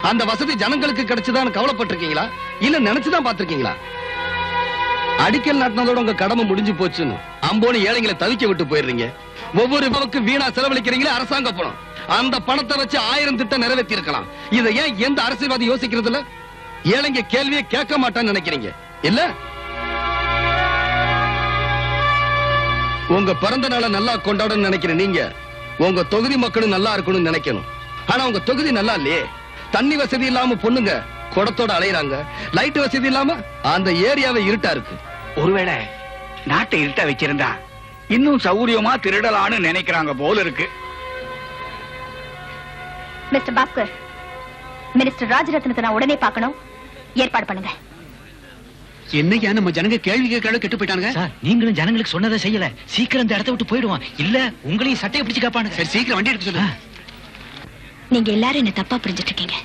அந்த வசதி ஜனங்களுக்கு கிடைச்சுதான் கவலைப்பட்டிருக்கீங்களா இல்ல நினைச்சுதான் பாத்திருக்கீங்களா? அடிக்கல் நாட்டினதோட உங்க கடமை முடிஞ்சு போச்சுன்னு அம்போனி ஏழைங்களை தவிக்க விட்டு போயிடுறீங்க. ஒவ்வொரு ரூபாவுக்கு வீணா செலவழிக்கிறீங்களே அரசாங்க பணம். அந்த பணத்தை வச்சு 1000 திட்டம் நிறைவேற்றி இருக்கலாம். இதை ஏன் எந்த அரசியல்வாதி யோசிக்கிறது இல்ல? ஏழைங்க கேள்வியை கேட்க மாட்டான்னு நினைக்கிறீங்க இல்ல? உங்க பிறந்த நாளை நல்லா கொண்டாடணும்னு நினைக்கிற நீங்க உங்க தொகுதி மக்களும் நல்லா இருக்கணும்னு நினைக்கணும். ஆனா உங்க தொகுதி நல்லா இல்லையே. தண்ணி வசதி இல்லாம பொண்ணுங்க குடத்தோட அலையறாங்க. லைட் வசதி இல்லாம அந்த ஏரியாவை இருட்டா இருக்கு. ஒருவேளை நாட்டை இருட்டா வச்சிருந்தா இன்னும் சௌரியமா திருடலான்னு நினைக்கிறாங்க போல இருக்கு. மிஸ்டர் பாஸ்கர், மினிஸ்டர் ராஜரத்னத்தை நான் உடனே பார்க்கணும். ஏற்பாடு பண்ணுங்க. என்னையா நம்ம ஜனங்க கேள்வி கேட்கற கெட்டு போயிட்டாங்க. சார், நீங்களும் ஜனங்களுக்கு சொன்னதை செய்யல. சீக்கிரம் இந்த இடத்தை விட்டு போயிடுவான். இல்ல உங்களையும் சட்டையை பிடிச்சு காப்பானுங்க. சரி, சீக்கிரம் வண்டி எடுத்து சொல்லு. நீங்க எல்லாரும் என்ன தப்பா புரிஞ்சிட்டு இருக்கீங்க.